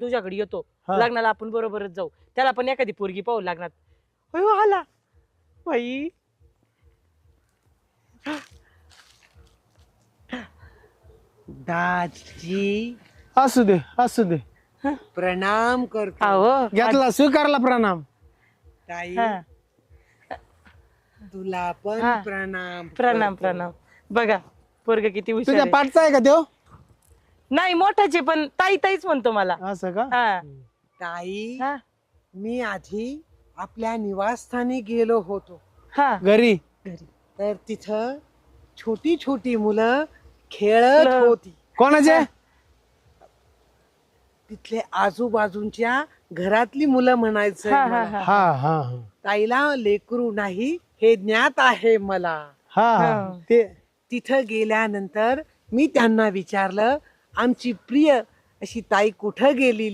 तुझ्याकडे येतो हा. लग्नाला आपण बरोबरच जाऊ त्याला पण एखादी पोरगी पाहू लागणार अयो आला बाई दाजी असू दे असू दे. प्रणाम करतो. अहो घेतला स्वीकारला प्रणाम. ताई हा. तुला पण हा. प्रणाम प्रणाम करतो. प्रणाम बघा पोरग किती हुशार तुझ्या आहे. पाठचा आहे का देव? नाही मोठाचे पण ताई ताईच म्हणतो मला असं का? हा ताई हा मी आधी आपल्या निवासस्थानी गेलो होतो हा घरी. तर तिथं छोटी छोटी मुलं खेळत मुलं. होती. कोणाचे? तिथले आजूबाजूच्या घरातली मुलं म्हणायचं हा, मला. हा. हा हा हा ताईला लेकरू नाही हे ज्ञात आहे मला. हा हा. हा. ते तिथं गेल्यानंतर मी त्यांना विचारलं आमची प्रिय अशी ताई कुठं गेली